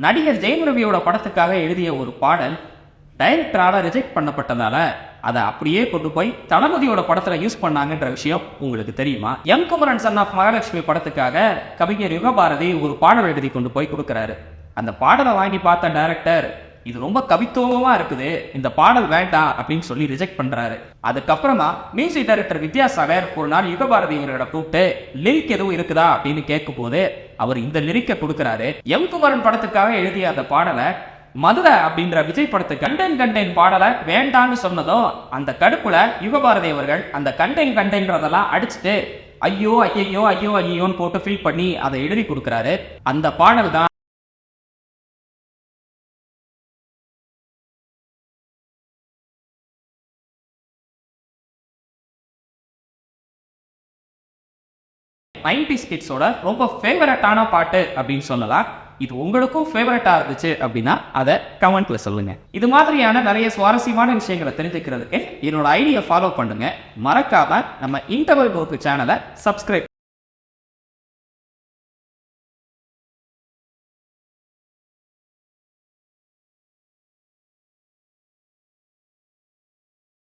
நடிகர் ஜெயம் ரவியோட படத்துக்காக எழுதிய ஒரு பாடல் டைரக்டரால ரிஜெக்ட் பண்ணப்பட்டதால அதை அப்படியே கொண்டு போய் தளபதியோட படத்துல யூஸ் பண்ணாங்கன்ற விஷயம் உங்களுக்கு தெரியுமா? M Kumaran son of Mahalakshmi படத்துக்காக கவிஞர் யுகபாரதி ஒரு பாடல் எழுதி கொண்டு போய் கொடுக்கிறாரு. அந்த பாடலை வாங்கி பார்த்த டைரக்டர் இது ரொம்ப கவித்துவமா இருக்குது, இந்த பாடல் வேண்டாம் அப்படின்னு சொல்லி ரிஜெக்ட் பண்றாரு. அதுக்கப்புறமா மியூசிக் டைரக்டர் வித்யாசாகர் ஒரு நாள் யுகபாரதி இவரோட கூப்பிட்டு லிரிக் எதுவும் இருக்குதா அப்படின்னு கேட்கும் போது அவர் இந்த லிரிக்கை கொடுக்கிறாரு. எம் குமரன் படத்துக்காக எழுதிய அந்த பாடலை மதுரை அப்படின்ற விஜய் படத்துக்கு கண்டென் பாடலை வேண்டான்னு சொன்னதும் அந்த கடுப்புல யுகபாரதி அவர்கள் அந்த கண்டென்ன்றதெல்லாம் அடிச்சுட்டு ஐயோ ஐயோ ஐயோ ஐயோன்னு போட்டு ஃபீல் பண்ணி அதை எழுதி கொடுக்கிறாரு. அந்த பாடல் தான் கிட்ஸோட ரொம்ப ஃபேவரட்டான பாட்டு அப்படின்னு சொல்லலாம். இது உங்களுக்கும் ஃபேவரட்டா இருந்துச்சு அப்படின்னா அதை கமெண்ட்ல சொல்லுங்க. இது மாதிரியான நிறைய சுவாரஸ்யமான விஷயங்களை தெரிஞ்சுக்கிறதுக்கு என்னோட ஐடியை ஃபாலோ பண்ணுங்க. மறக்காம நம்ம இன்டர்வல் சேனலை சப்ஸ்கிரைப்